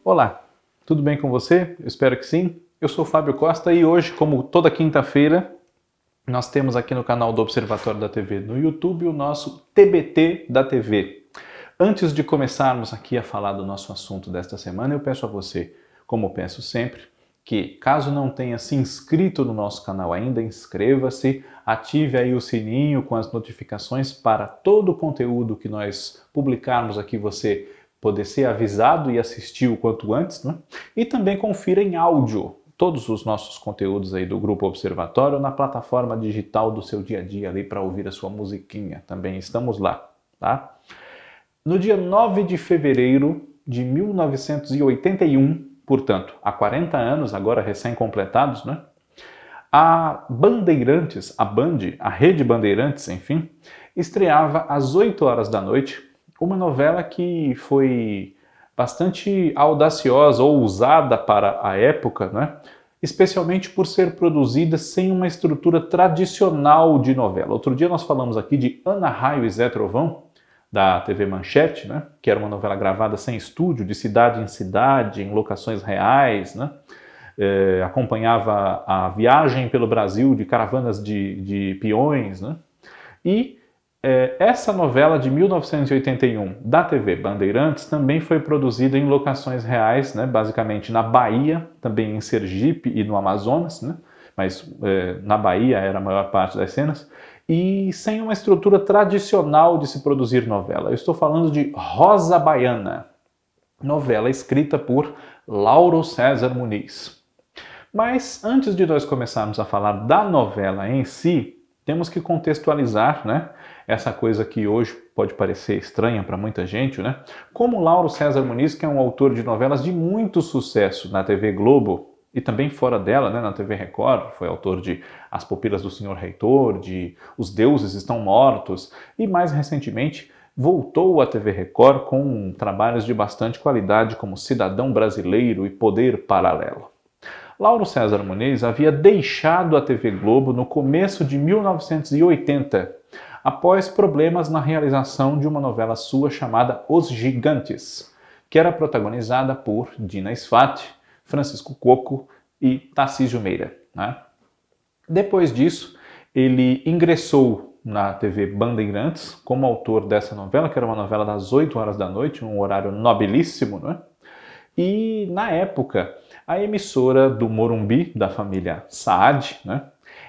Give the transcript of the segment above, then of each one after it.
Olá, tudo bem com você? Eu espero que sim. Eu sou o Fábio Costa e hoje, como toda quinta-feira, nós temos aqui no canal do Observatório da TV no YouTube o nosso TBT da TV. Antes de começarmos aqui a falar do nosso assunto desta semana, eu peço a você, como peço sempre, que caso não tenha se inscrito no nosso canal ainda, inscreva-se, ative aí o sininho com as notificações para todo o conteúdo que nós publicarmos aqui, você poder ser avisado e assistir o quanto antes, né? E também confira em áudio todos os nossos conteúdos aí do Grupo Observatório na plataforma digital do seu dia a dia ali para ouvir a sua musiquinha. Também estamos lá, tá? No dia 9 de fevereiro de 1981, portanto, há 40 anos, agora recém-completados, né? A Bandeirantes, a Band, a Rede Bandeirantes, enfim, estreava às 8 horas da noite uma novela que foi bastante audaciosa ou ousada para a época, né? Especialmente por ser produzida sem uma estrutura tradicional de novela. Outro dia nós falamos aqui de Ana Raio e Zé Trovão, da TV Manchete, né? Que era uma novela gravada sem estúdio, de cidade em cidade, em locações reais, né? Acompanhava a viagem pelo Brasil de caravanas de peões, né? E essa novela de 1981 da TV Bandeirantes também foi produzida em locações reais, né? Basicamente na Bahia, também em Sergipe e no Amazonas, né? Mas na Bahia era a maior parte das cenas, e sem uma estrutura tradicional de se produzir novela. Eu estou falando de Rosa Baiana, novela escrita por Lauro César Muniz. Mas antes de nós começarmos a falar da novela em si, temos que contextualizar, né, essa coisa que hoje pode parecer estranha para muita gente, né? Como Lauro César Muniz, que é um autor de novelas de muito sucesso na TV Globo e também fora dela, né, na TV Record, foi autor de As Pupilas do Senhor Reitor, de Os Deuses Estão Mortos e mais recentemente voltou à TV Record com trabalhos de bastante qualidade como Cidadão Brasileiro e Poder Paralelo. Lauro César Muniz havia deixado a TV Globo no começo de 1980, após problemas na realização de uma novela sua chamada Os Gigantes, que era protagonizada por Dina Sfati, Francisco Coco e Tarcísio Meira, né? Depois disso, ele ingressou na TV Bandeirantes como autor dessa novela, que era uma novela das 8 horas da noite, um horário nobilíssimo, né? E na época, a emissora do Morumbi, da família Saad, né,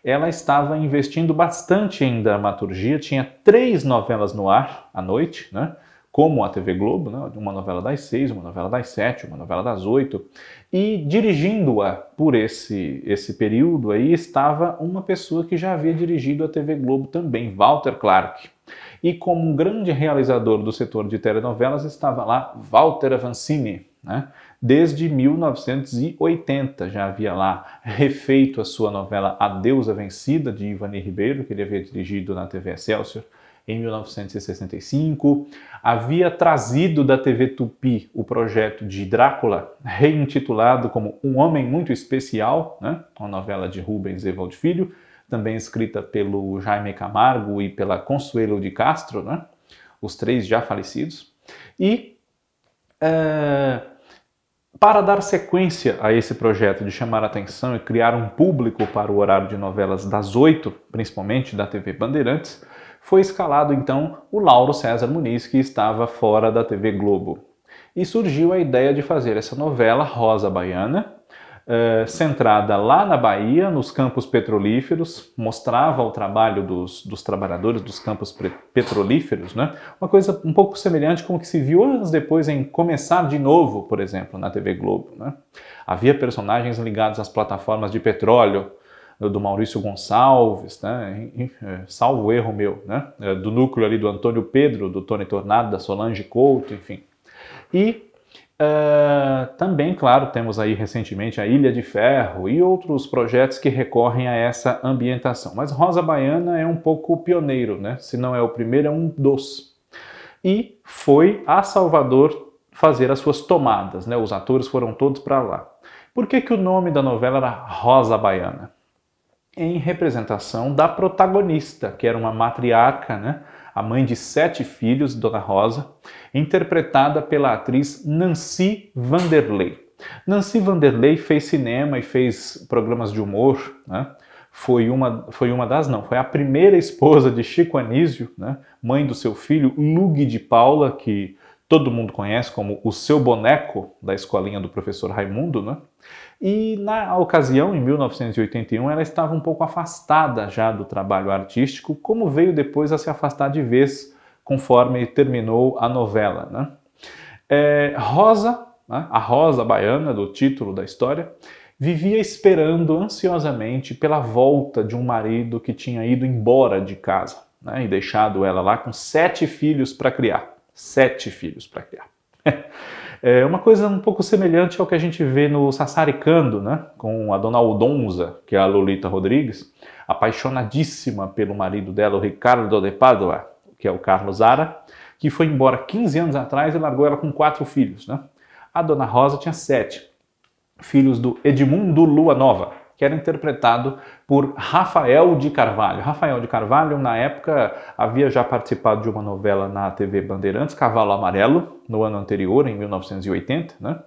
ela estava investindo bastante em dramaturgia, tinha 3 novelas no ar à noite, né, como a TV Globo, né, uma novela das 6, uma novela das 7, uma novela das 8, e dirigindo-a por esse período aí estava uma pessoa que já havia dirigido a TV Globo também, Walter Clark. E como um grande realizador do setor de telenovelas estava lá Walter Avancini, né? Desde 1980 já havia lá refeito a sua novela A Deusa Vencida, de Ivani Ribeiro, que ele havia dirigido na TV Excelsior em 1965. Havia trazido da TV Tupi o projeto de Drácula, reintitulado como Um Homem Muito Especial, né? Uma novela de Rubens Evald Filho, também escrita pelo Jaime Camargo e pela Consuelo de Castro, né? Os 3 já falecidos. E para dar sequência a esse projeto de chamar a atenção e criar um público para o horário de novelas das 8, principalmente da TV Bandeirantes, foi escalado então o Lauro César Muniz, que estava fora da TV Globo. E surgiu a ideia de fazer essa novela Rosa Baiana, centrada lá na Bahia, nos campos petrolíferos, mostrava o trabalho dos trabalhadores dos campos petrolíferos, né? Uma coisa um pouco semelhante com o que se viu anos depois em Começar de Novo, por exemplo, na TV Globo, né? Havia personagens ligados às plataformas de petróleo, do Maurício Gonçalves, né? Salvo erro meu, né? Do núcleo ali do Antônio Pedro, do Tony Tornado, da Solange Couto, enfim. E também, claro, temos aí recentemente a Ilha de Ferro e outros projetos que recorrem a essa ambientação. Mas Rosa Baiana é um pouco pioneiro, né? Se não é o primeiro, é um dos. E foi a Salvador fazer as suas tomadas, né? Os atores foram todos para lá. Por que o nome da novela era Rosa Baiana? Em representação da protagonista, que era uma matriarca, né? A mãe de 7 filhos, Dona Rosa, interpretada pela atriz Nancy Vanderlei. Nancy Vanderlei fez cinema e fez programas de humor, né? Foi a primeira esposa de Chico Anísio, né? Mãe do seu filho Lug de Paula, que todo mundo conhece como o seu boneco da escolinha do professor Raimundo, né? E na ocasião, em 1981, ela estava um pouco afastada já do trabalho artístico, como veio depois a se afastar de vez, conforme terminou a novela, né? Rosa, né? A Rosa Baiana, do título da história, vivia esperando ansiosamente pela volta de um marido que tinha ido embora de casa, né? E deixado ela lá com 7 filhos para criar. 7 filhos para criar. É uma coisa um pouco semelhante ao que a gente vê no Sassaricando, né? Com a dona Aldonza, que é a Lolita Rodrigues, apaixonadíssima pelo marido dela, o Ricardo de Pádua, que é o Carlos Zara, que foi embora 15 anos atrás e largou ela com 4 filhos, né? A dona Rosa tinha 7 filhos do Edmundo Lua Nova, que era interpretado por Rafael de Carvalho. Rafael de Carvalho, na época, havia já participado de uma novela na TV Bandeirantes, Cavalo Amarelo, no ano anterior, em 1980, né?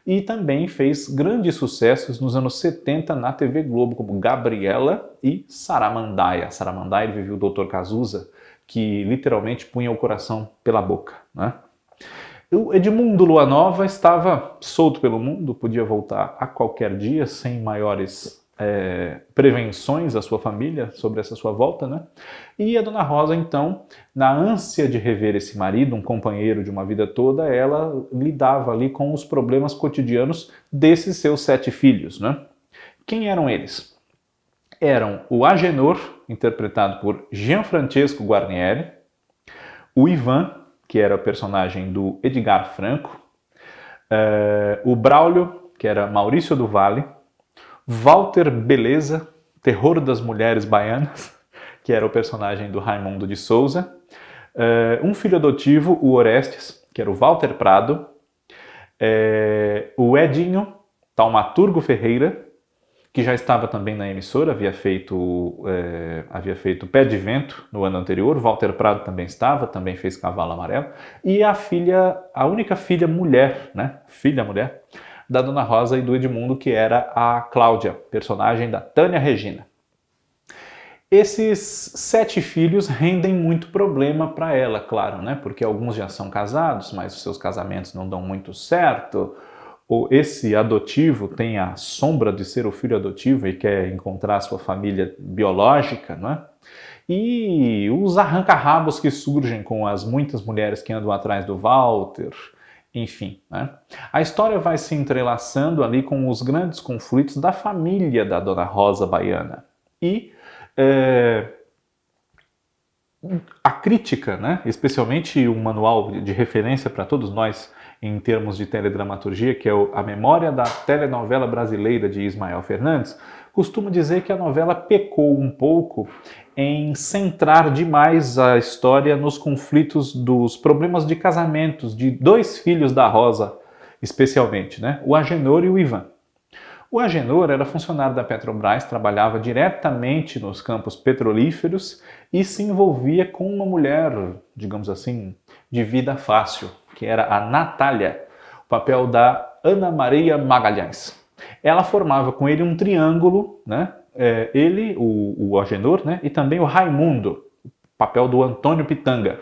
E também fez grandes sucessos nos anos 70 na TV Globo, como Gabriela e Saramandaia. Saramandaia vivia o Dr. Cazuza, que literalmente punha o coração pela boca, né? O Edmundo Lua Nova estava solto pelo mundo, podia voltar a qualquer dia, sem maiores prevenções à sua família sobre essa sua volta, né? E a dona Rosa, então, na ânsia de rever esse marido, um companheiro de uma vida toda, ela lidava ali com os problemas cotidianos desses seus 7 filhos, né? Quem eram eles? Eram o Agenor, interpretado por Gianfrancesco Guarnieri, o Ivan, que era o personagem do Edgar Franco, o Braulio, que era Maurício do Vale, Walter Beleza, terror das mulheres baianas, que era o personagem do Raimundo de Souza, um filho adotivo, o Orestes, que era o Walter Prado, o Edinho, Taumaturgo Ferreira, que já estava também na emissora, havia feito Pé de Vento no ano anterior, Walter Prado também estava, também fez Cavalo Amarelo, e a única filha mulher, né, filha-mulher, da Dona Rosa e do Edmundo, que era a Cláudia, personagem da Tânia Regina. Esses 7 filhos rendem muito problema para ela, claro, né, porque alguns já são casados, mas os seus casamentos não dão muito certo, esse adotivo tem a sombra de ser o filho adotivo e quer encontrar sua família biológica, não é? E os arranca-rabos que surgem com as muitas mulheres que andam atrás do Walter, enfim, né? A história vai se entrelaçando ali com os grandes conflitos da família da Dona Rosa Baiana. E a crítica, né? Especialmente um manual de referência para todos nós em termos de teledramaturgia, que é A Memória da Telenovela Brasileira, de Ismael Fernandes, costuma dizer que a novela pecou um pouco em centrar demais a história nos conflitos dos problemas de casamentos de 2 filhos da Rosa, especialmente, né? O Agenor e o Ivan. O Agenor era funcionário da Petrobras, trabalhava diretamente nos campos petrolíferos e se envolvia com uma mulher, digamos assim, de vida fácil, que era a Natália, o papel da Ana Maria Magalhães. Ela formava com ele um triângulo, né? Ele, o Agenor, né? E também o Raimundo, o papel do Antônio Pitanga.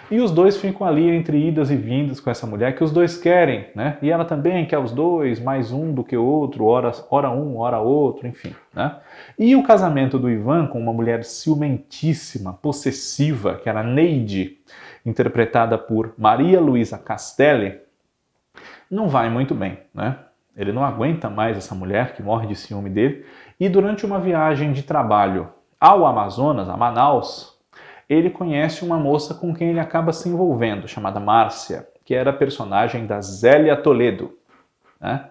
E os dois ficam ali entre idas e vindas com essa mulher que os dois querem, né? E ela também quer os dois, mais um do que o outro, ora um, ora outro, enfim, né? E o casamento do Ivan com uma mulher ciumentíssima, possessiva, que era Neide, interpretada por Maria Luísa Castelli, não vai muito bem, né? Ele não aguenta mais essa mulher que morre de ciúme dele e durante uma viagem de trabalho ao Amazonas, a Manaus, ele conhece uma moça com quem ele acaba se envolvendo, chamada Márcia, que era a personagem da Zélia Toledo, né?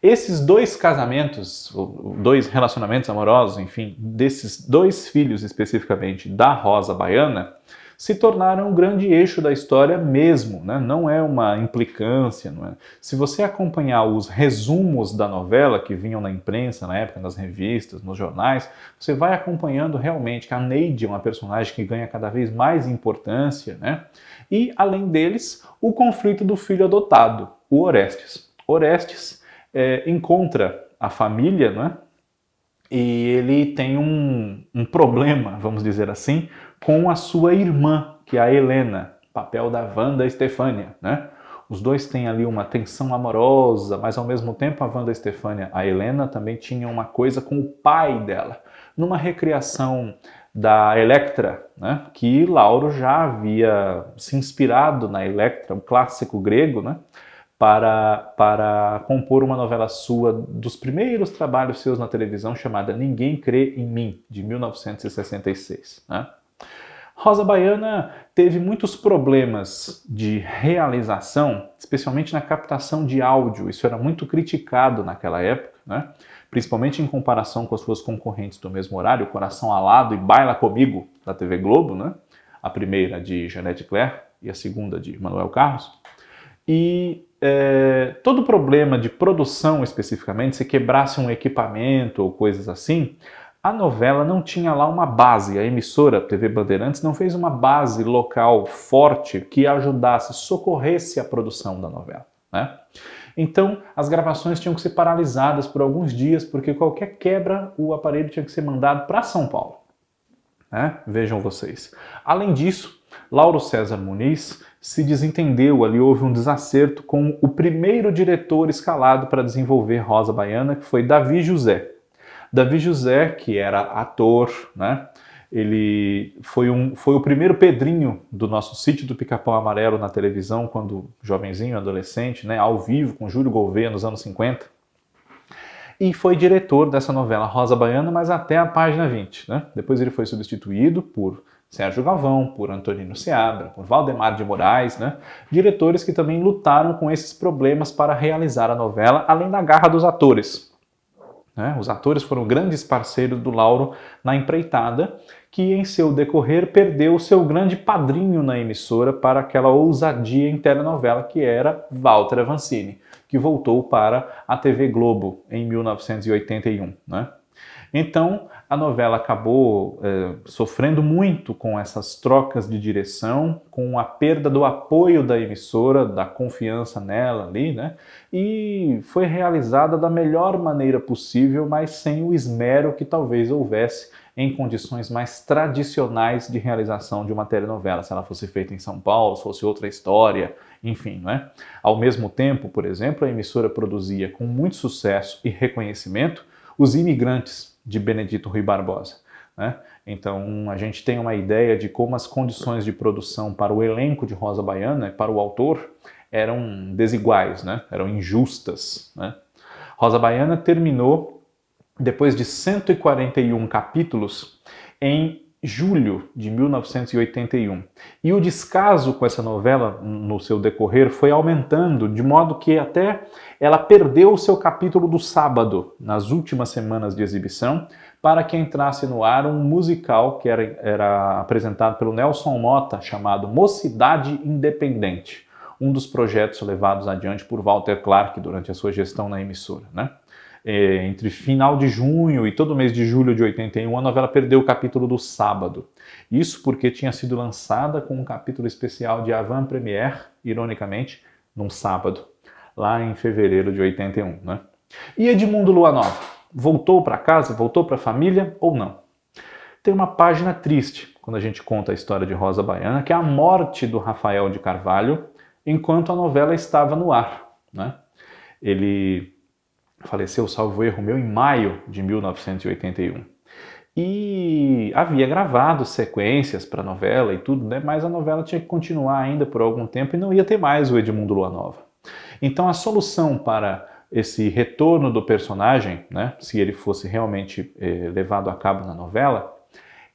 Esses 2 casamentos, 2 relacionamentos amorosos, enfim, desses 2 filhos especificamente da Rosa Baiana, se tornaram um grande eixo da história mesmo, né? Não é uma implicância, não é? Se você acompanhar os resumos da novela que vinham na imprensa, na época, nas revistas, nos jornais, você vai acompanhando realmente que a Neide é uma personagem que ganha cada vez mais importância, né? E, além deles, o conflito do filho adotado, o Orestes. Orestes encontra a família, né? E ele tem um problema, vamos dizer assim, com a sua irmã, que é a Helena, papel da Wanda Estefânia, né? Os dois têm ali uma tensão amorosa, mas ao mesmo tempo a Wanda Estefânia, a Helena, também tinha uma coisa com o pai dela. Numa recriação da Electra, né? Que Lauro já havia se inspirado na Electra, um clássico grego, né? Para compor uma novela sua dos primeiros trabalhos seus na televisão chamada Ninguém Crê em Mim, de 1966. Né? Rosa Baiana teve muitos problemas de realização, especialmente na captação de áudio. Isso era muito criticado naquela época, né? Principalmente em comparação com as suas concorrentes do mesmo horário, Coração Alado e Baila Comigo, da TV Globo, né? A primeira de Janete Claire e a segunda de Manuel Carlos. E todo problema de produção especificamente, se quebrasse um equipamento ou coisas assim, a novela não tinha lá uma base, a emissora TV Bandeirantes não fez uma base local forte que ajudasse, socorresse a produção da novela, né? Então, as gravações tinham que ser paralisadas por alguns dias, porque qualquer quebra, o aparelho tinha que ser mandado para São Paulo, né? Vejam vocês. Além disso, Lauro César Muniz se desentendeu, ali houve um desacerto com o primeiro diretor escalado para desenvolver Rosa Baiana, que foi Davi José. Davi José, que era ator, né? Ele foi o primeiro Pedrinho do nosso Sítio do Pica-Pau Amarelo na televisão, quando jovenzinho, adolescente, né? Ao vivo, com Júlio Gouveia nos anos 50. E foi diretor dessa novela Rosa Baiana, mas até a página 20. Né? Depois ele foi substituído por Sérgio Galvão, por Antonino Seabra, por Valdemar de Moraes, né? Diretores que também lutaram com esses problemas para realizar a novela, além da garra dos atores. Né? Os atores foram grandes parceiros do Lauro na empreitada, que em seu decorrer perdeu seu grande padrinho na emissora para aquela ousadia em telenovela que era Walter Avancini, que voltou para a TV Globo em 1981. Né? Então, a novela acabou sofrendo muito com essas trocas de direção, com a perda do apoio da emissora, da confiança nela ali, né? E foi realizada da melhor maneira possível, mas sem o esmero que talvez houvesse em condições mais tradicionais de realização de uma telenovela, se ela fosse feita em São Paulo, se fosse outra história, enfim, né? Ao mesmo tempo, por exemplo, a emissora produzia com muito sucesso e reconhecimento Os Imigrantes, de Benedito Rui Barbosa. Né? Então a gente tem uma ideia de como as condições de produção para o elenco de Rosa Baiana, para o autor, eram desiguais, né? Eram injustas. Né? Rosa Baiana terminou, depois de 141 capítulos, em julho de 1981. E o descaso com essa novela no seu decorrer foi aumentando, de modo que até ela perdeu o seu capítulo do sábado, nas últimas semanas de exibição, para que entrasse no ar um musical que era apresentado pelo Nelson Motta, chamado Mocidade Independente, um dos projetos levados adiante por Walter Clark durante a sua gestão na emissora, né? Entre final de junho e todo mês de julho de 81, a novela perdeu o capítulo do sábado. Isso porque tinha sido lançada com um capítulo especial de avant-première, ironicamente, num sábado, lá em fevereiro de 81. Né? E Edmundo Lua Nova? Voltou para casa? Voltou para a família ou não? Tem uma página triste quando a gente conta a história de Rosa Baiana, que é a morte do Rafael de Carvalho enquanto a novela estava no ar. Né? Ele faleceu, salvo erro meu, em maio de 1981. E havia gravado sequências para a novela e tudo, né? Mas a novela tinha que continuar ainda por algum tempo e não ia ter mais o Edmundo Lua Nova. Então a solução para esse retorno do personagem, né, se ele fosse realmente levado a cabo na novela,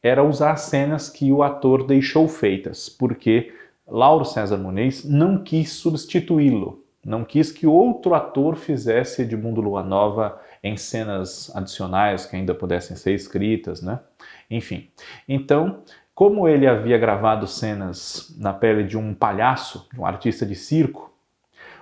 era usar cenas que o ator deixou feitas, porque Lauro César Muniz não quis substituí-lo. Não quis que outro ator fizesse Edmundo Lua Nova em cenas adicionais que ainda pudessem ser escritas, né? Enfim. Então, Como ele havia gravado cenas na pele de um palhaço, de um artista de circo,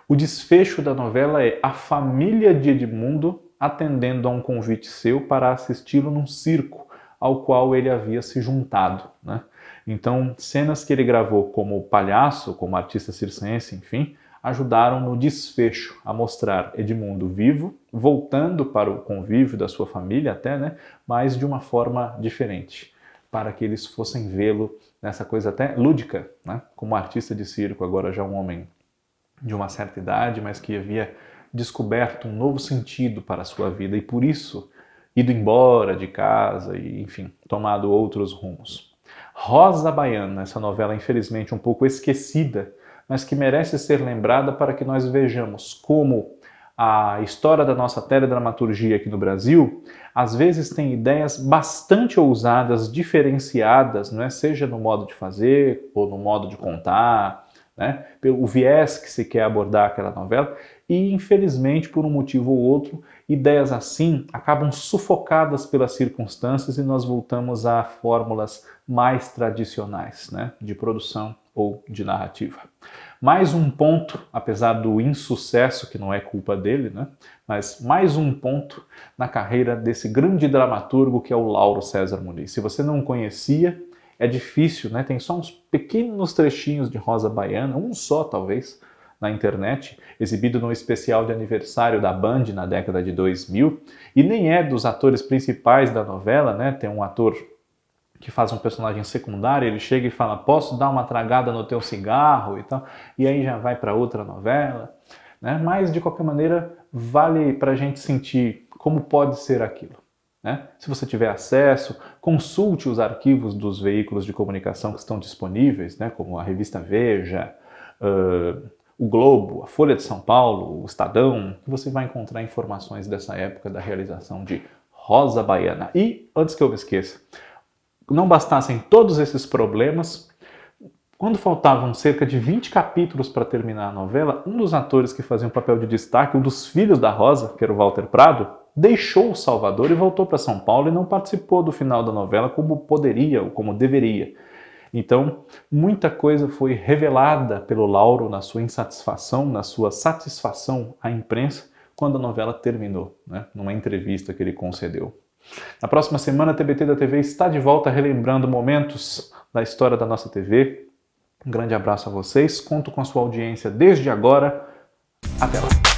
o desfecho da novela é a família de Edmundo atendendo a um convite seu para assisti-lo num circo ao qual ele havia se juntado, né? Então, cenas que ele gravou como palhaço, como artista circense, enfim, ajudaram no desfecho a mostrar Edmundo vivo, voltando para o convívio da sua família até, né? Mas de uma forma diferente, para que eles fossem vê-lo nessa coisa até lúdica, né? Como artista de circo, agora já um homem de uma certa idade, mas que havia descoberto um novo sentido para a sua vida e por isso ido embora de casa e, enfim, tomado outros rumos. Rosa Baiana, essa novela infelizmente um pouco esquecida, mas que merece ser lembrada para que nós vejamos como a história da nossa teledramaturgia aqui no Brasil às vezes tem ideias bastante ousadas, diferenciadas, não é? Seja no modo de fazer ou no modo de contar, né? O viés que se quer abordar aquela novela e, infelizmente, por um motivo ou outro, ideias assim acabam sufocadas pelas circunstâncias e nós voltamos a fórmulas mais tradicionais, né? De produção ou de narrativa. Mais um ponto, apesar do insucesso, que não é culpa dele, né? Mas mais um ponto na carreira desse grande dramaturgo que é o Lauro César Muniz. Se você não conhecia, é difícil, né? Tem só uns pequenos trechinhos de Rosa Baiana, um só talvez, na internet, exibido no especial de aniversário da Band na década de 2000, e nem é dos atores principais da novela, né? Tem um ator que faz um personagem secundário, ele chega e fala, posso dar uma tragada no teu cigarro e tal, e aí já vai para outra novela, né? Mas de qualquer maneira vale para a gente sentir como pode ser aquilo, né? Se você tiver acesso, consulte os arquivos dos veículos de comunicação que estão disponíveis, né? Como a revista Veja, o Globo, a Folha de São Paulo, o Estadão, que você vai encontrar informações dessa época da realização de Rosa Baiana. E, antes que eu me esqueça, não bastassem todos esses problemas, quando faltavam cerca de 20 capítulos para terminar a novela, um dos atores que fazia um papel de destaque, um dos filhos da Rosa, que era o Walter Prado, deixou o Salvador e voltou para São Paulo e não participou do final da novela como poderia ou como deveria. Então, muita coisa foi revelada pelo Lauro na sua insatisfação, na sua satisfação à imprensa, quando a novela terminou, né? Numa entrevista que ele concedeu. Na próxima semana, a TBT da TV está de volta relembrando momentos da história da nossa TV. Um grande abraço a vocês, conto com a sua audiência desde agora. Até lá!